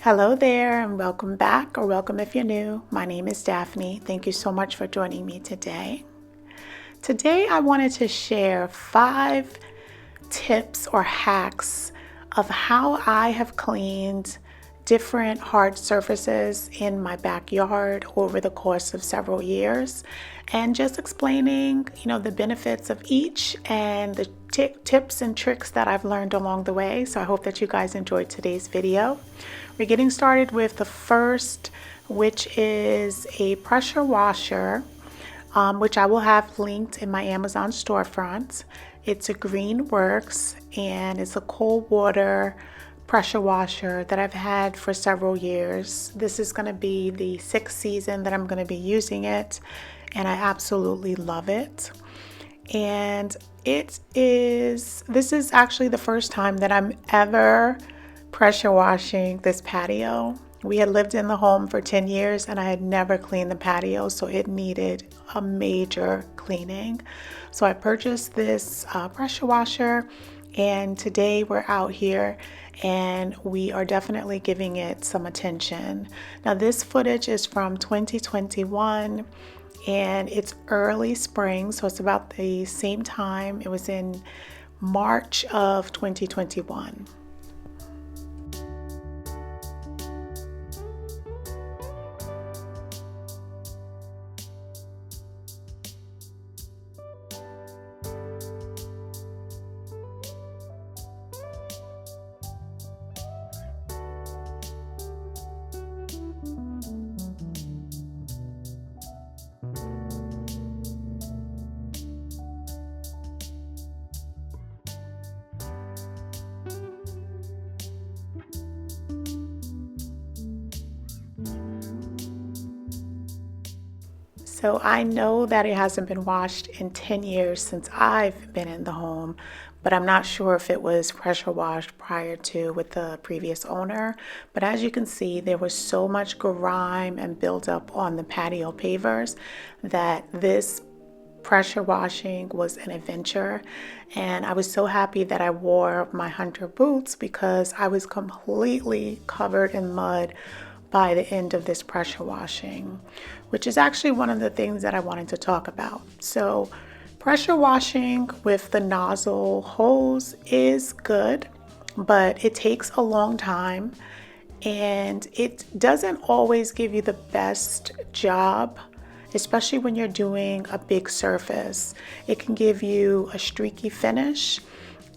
Hello there, and welcome back, or welcome if you're new. My name is Daphne. Thank you so much for joining me today. Today, I wanted to share 5 tips or hacks of how I have cleaned different hard surfaces in my backyard over the course of several years, and just explaining, the benefits of each and the tips and tricks that I've learned along the way. So I hope that you guys enjoyed today's video. We're getting started with the first, which is a pressure washer, which I will have linked in my Amazon storefront. It's a Green Works, and it's a cold water pressure washer that I've had for several years. This is going to be the 6th season that I'm going to be using it, and I absolutely love it. And this is actually the first time that I'm ever pressure washing this patio. We had lived in the home for 10 years and I had never cleaned the patio, so it needed a major cleaning. So I purchased this pressure washer, and today we're out here and we are definitely giving it some attention. Now, this footage is from 2021 and it's early spring, so it's about the same time. It was in March of 2021. So I know that it hasn't been washed in 10 years since I've been in the home, but I'm not sure if it was pressure washed prior to with the previous owner. But as you can see, there was so much grime and buildup on the patio pavers that this pressure washing was an adventure. And I was so happy that I wore my hunter boots because I was completely covered in mud by the end of this pressure washing, which is actually one of the things that I wanted to talk about. So pressure washing with the nozzle hose is good, but it takes a long time and it doesn't always give you the best job, especially when you're doing a big surface. It can give you a streaky finish,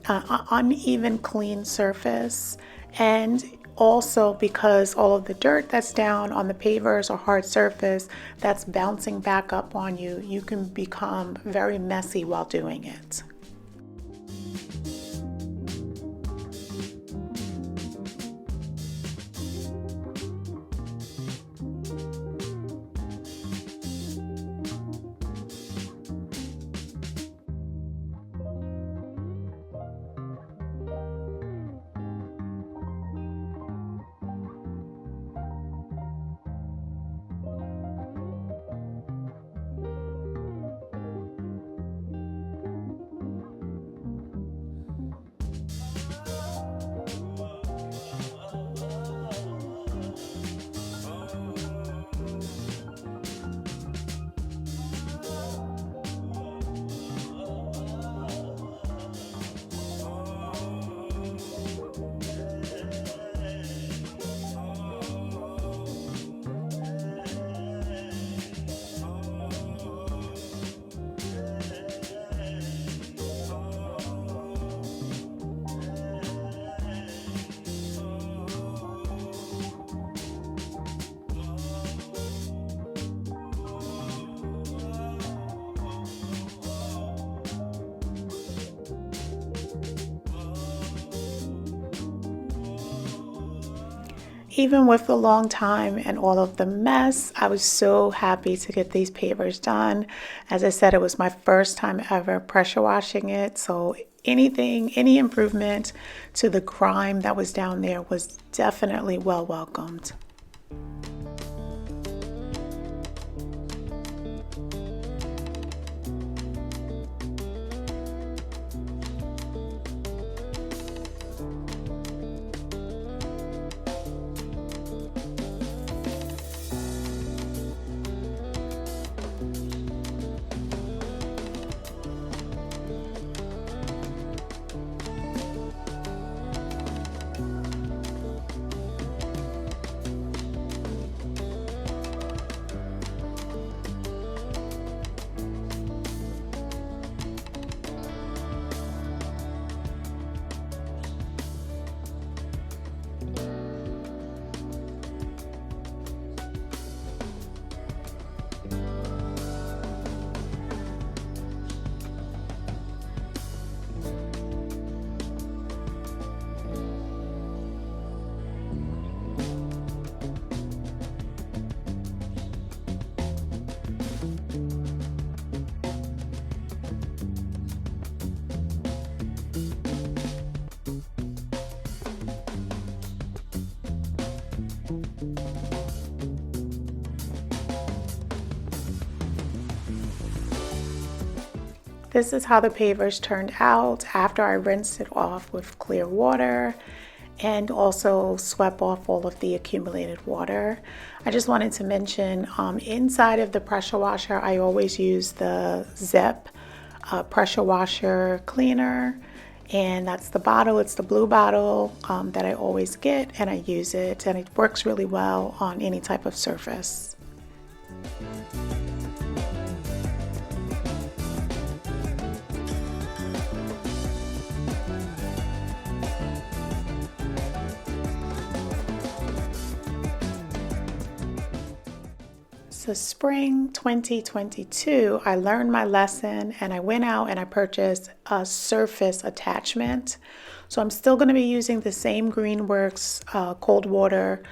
uneven clean surface, and also because all of the dirt that's down on the pavers or hard surface that's bouncing back up on you, you can become very messy while doing it. Even with the long time and all of the mess, I was so happy to get these pavers done. As I said, it was my first time ever pressure washing it, so any improvement to the grime that was down there was definitely well welcomed. This is how the pavers turned out after I rinsed it off with clear water and also swept off all of the accumulated water. I just wanted to mention inside of the pressure washer, I always use the Zep pressure washer cleaner, and that's the bottle. It's the blue bottle that I always get, and I use it, and it works really well on any type of surface. So spring 2022, I learned my lesson and I went out and I purchased a surface attachment. So I'm still going to be using the same Greenworks cold water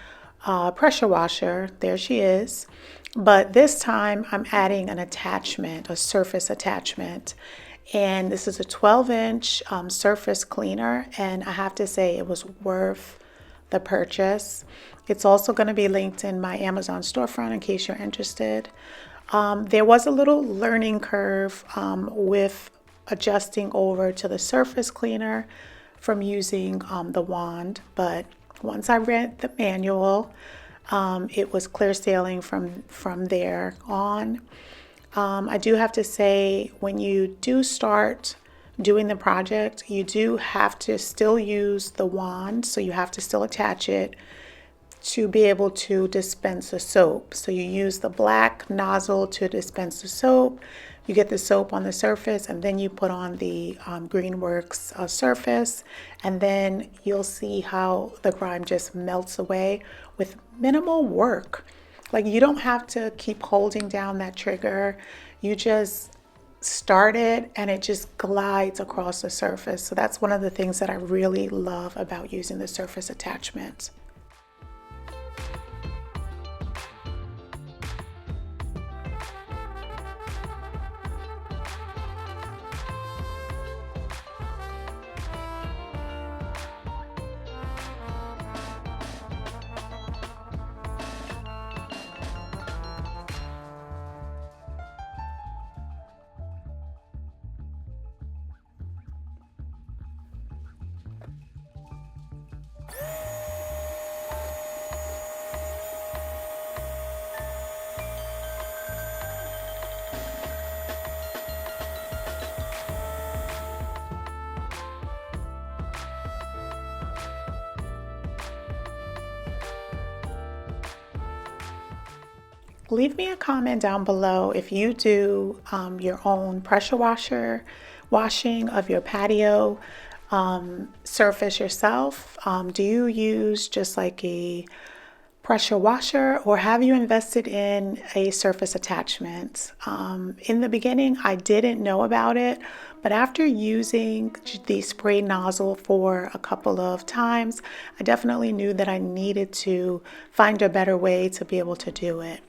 pressure washer. There she is. But this time I'm adding an attachment, a surface attachment. And this is a 12-inch surface cleaner. And I have to say it was worth the purchase. It's also going to be linked in my Amazon storefront in case you're interested. There was a little learning curve with adjusting over to the surface cleaner from using the wand, but once I read the manual, it was clear sailing from there on. I do have to say, when you do start doing the project, you do have to still use the wand, so you have to still attach it to be able to dispense the soap. So you use the black nozzle to dispense the soap. You get the soap on the surface, and then you put on the Greenworks surface, and then you'll see how the grime just melts away with minimal work. Like, you don't have to keep holding down that trigger. You just start it and it just glides across the surface. So that's one of the things that I really love about using the surface attachment. Leave me a comment down below if you do your own pressure washing of your patio surface yourself. Do you use just like a pressure washer, or have you invested in a surface attachment? In the beginning, I didn't know about it, but after using the spray nozzle for a couple of times, I definitely knew that I needed to find a better way to be able to do it.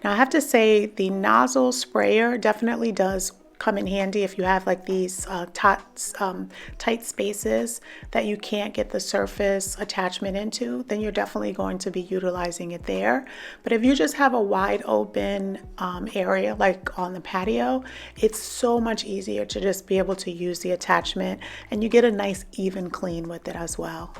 Now, I have to say the nozzle sprayer definitely does come in handy if you have like these tight spaces that you can't get the surface attachment into. Then you're definitely going to be utilizing it there. But if you just have a wide open area like on the patio, it's so much easier to just be able to use the attachment, and you get a nice even clean with it as well.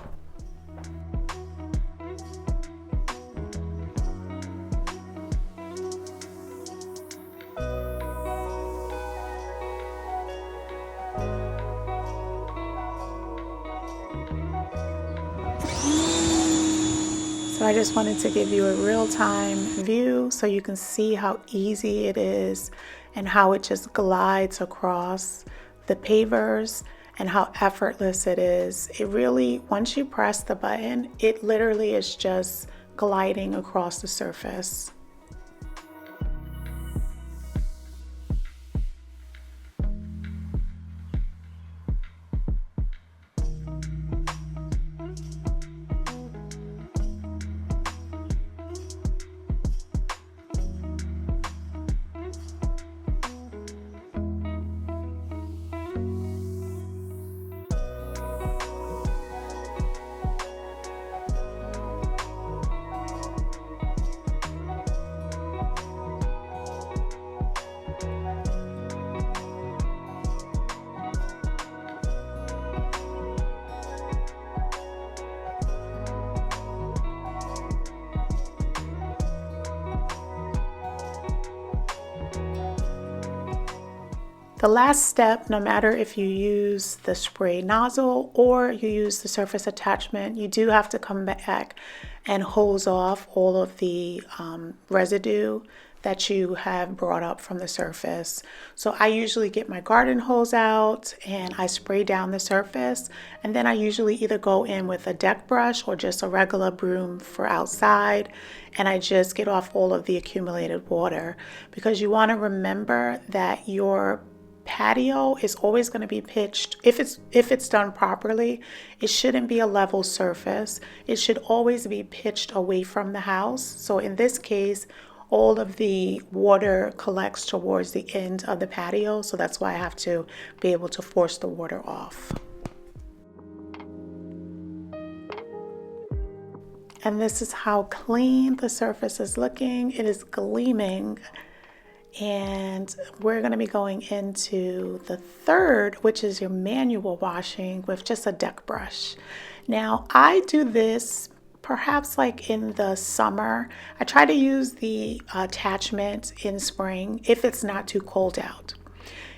So I just wanted to give you a real-time view so you can see how easy it is and how it just glides across the pavers and how effortless it is. It really, once you press the button, it literally is just gliding across the surface. The last step, no matter if you use the spray nozzle or you use the surface attachment, you do have to come back and hose off all of the residue that you have brought up from the surface. So I usually get my garden hose out and I spray down the surface, and then I usually either go in with a deck brush or just a regular broom for outside, and I just get off all of the accumulated water, because you want to remember that your patio is always going to be pitched. If it's done properly, it shouldn't be a level surface. It should always be pitched away from the house. So in this case, all of the water collects towards the end of the patio, so that's why I have to be able to force the water off. And this is how clean the surface is looking. It is gleaming. And we're going to be going into the third, which is your manual washing with just a deck brush. Now, I do this perhaps like in the summer. I try to use the attachment in spring if it's not too cold out.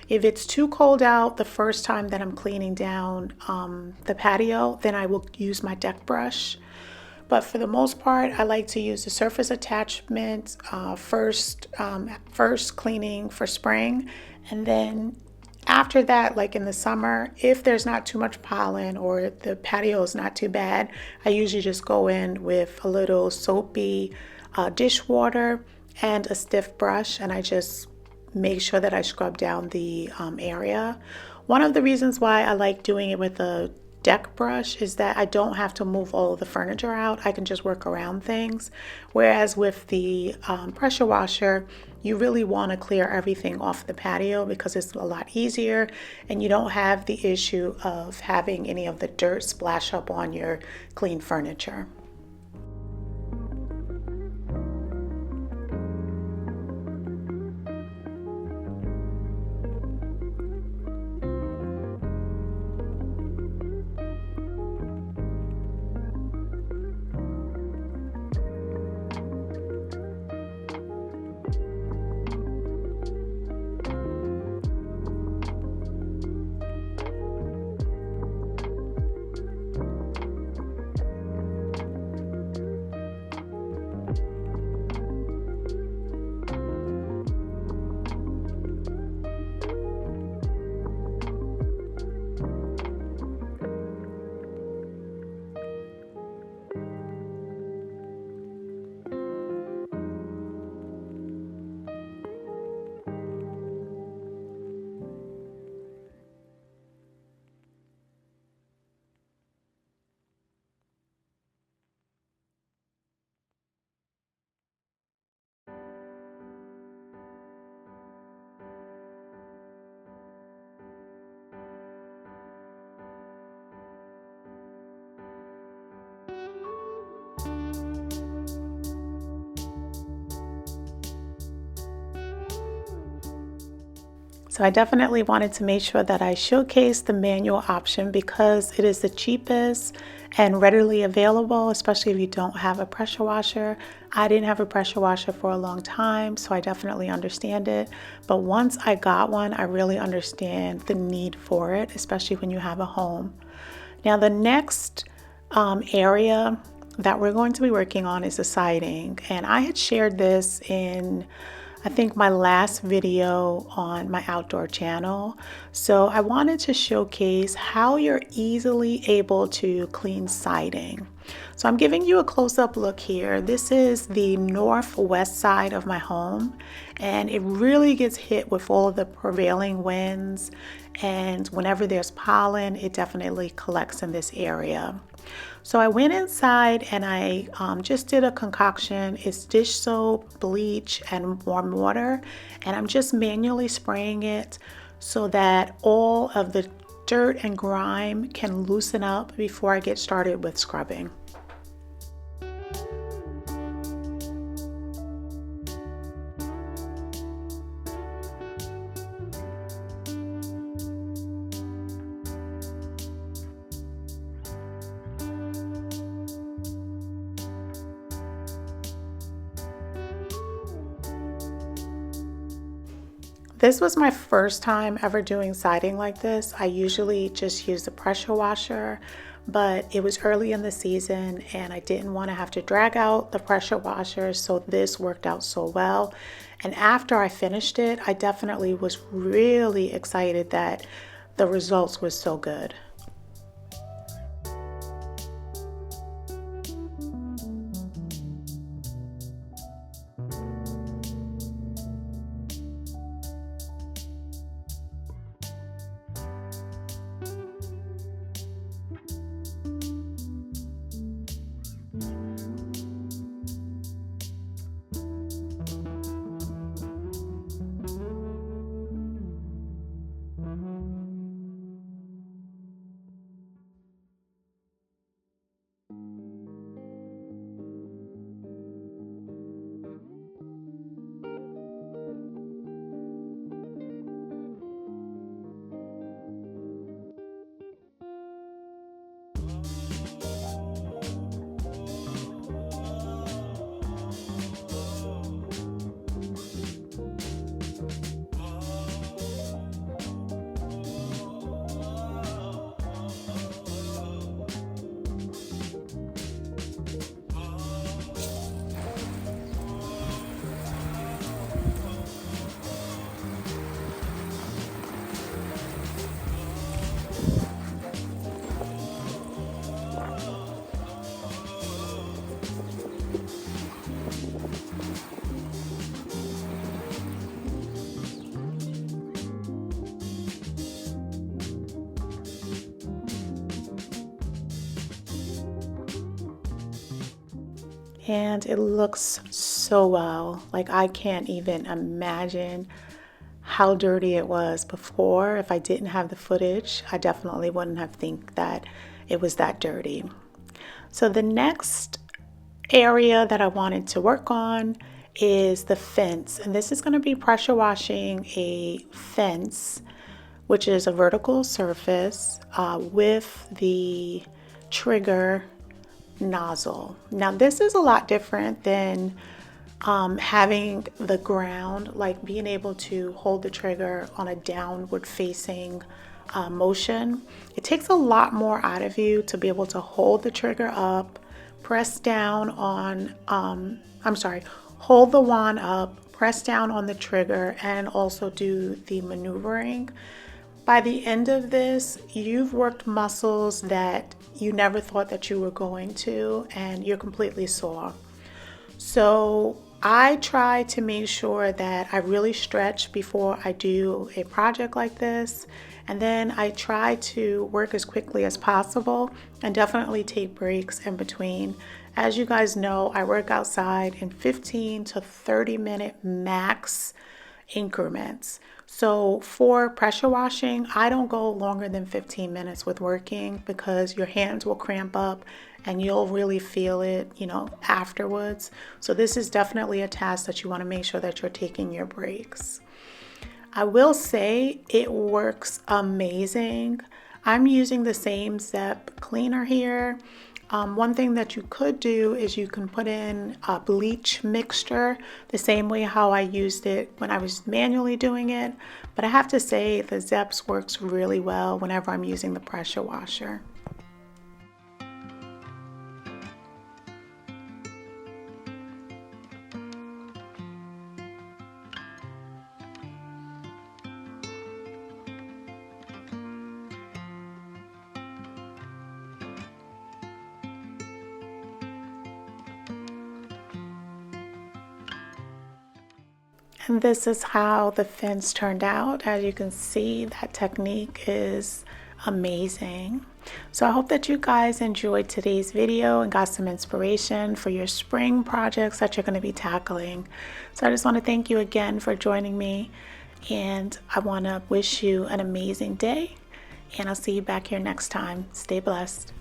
If it's too cold out the first time that I'm cleaning down the patio, then I will use my deck brush. But for the most part, I like to use the surface attachment first cleaning for spring, and then after that, like in the summer, if there's not too much pollen or the patio is not too bad, I usually just go in with a little soapy dishwater and a stiff brush, and I just make sure that I scrub down the area. One of the reasons why I like doing it with a deck brush is that I don't have to move all of the furniture out. I can just work around things. Whereas with the pressure washer, you really want to clear everything off the patio because it's a lot easier, and you don't have the issue of having any of the dirt splash up on your clean furniture. So I definitely wanted to make sure that I showcase the manual option because it is the cheapest and readily available, especially if you don't have a pressure washer. I didn't have a pressure washer for a long time, so I definitely understand it. But once I got one, I really understand the need for it, especially when you have a home. Now, the next area that we're going to be working on is the siding. And I had shared this in, I think, my last video on my outdoor channel. So I wanted to showcase how you're easily able to clean siding. So I'm giving you a close-up look here. This is the northwest side of my home, and it really gets hit with all of the prevailing winds, and whenever there's pollen, it definitely collects in this area. So I went inside and I just did a concoction. It's dish soap, bleach, and warm water. And I'm just manually spraying it so that all of the dirt and grime can loosen up before I get started with scrubbing. This was my first time ever doing siding like this. I usually just use the pressure washer, but it was early in the season and I didn't want to have to drag out the pressure washer, so this worked out so well. And after I finished it, I definitely was really excited that the results were so good. And it looks so well. Like, I can't even imagine how dirty it was before. If I didn't have the footage, I definitely wouldn't have think that it was that dirty. So the next area that I wanted to work on is the fence, and this is going to be pressure washing a fence, which is a vertical surface with the trigger nozzle. Now this is a lot different than having the ground, like being able to hold the trigger on a downward facing motion. It takes a lot more out of you to be able to hold the trigger up, press down on, hold the wand up, press down on the trigger, and also do the maneuvering. By the end of this, you've worked muscles that you never thought that you were going to, and you're completely sore. So I try to make sure that I really stretch before I do a project like this. And then I try to work as quickly as possible and definitely take breaks in between. As you guys know, I work outside in 15 to 30-minute max increments. So for pressure washing, I don't go longer than 15 minutes with working, because your hands will cramp up and you'll really feel it, afterwards. So this is definitely a task that you want to make sure that you're taking your breaks. I will say it works amazing. I'm using the same Zep cleaner here. One thing that you could do is you can put in a bleach mixture the same way how I used it when I was manually doing it. But I have to say the Zeps works really well whenever I'm using the pressure washer. And this is how the fence turned out. As you can see, that technique is amazing. So I hope that you guys enjoyed today's video and got some inspiration for your spring projects that you're going to be tackling. So I just want to thank you again for joining me, and I want to wish you an amazing day, and I'll see you back here next time. Stay blessed.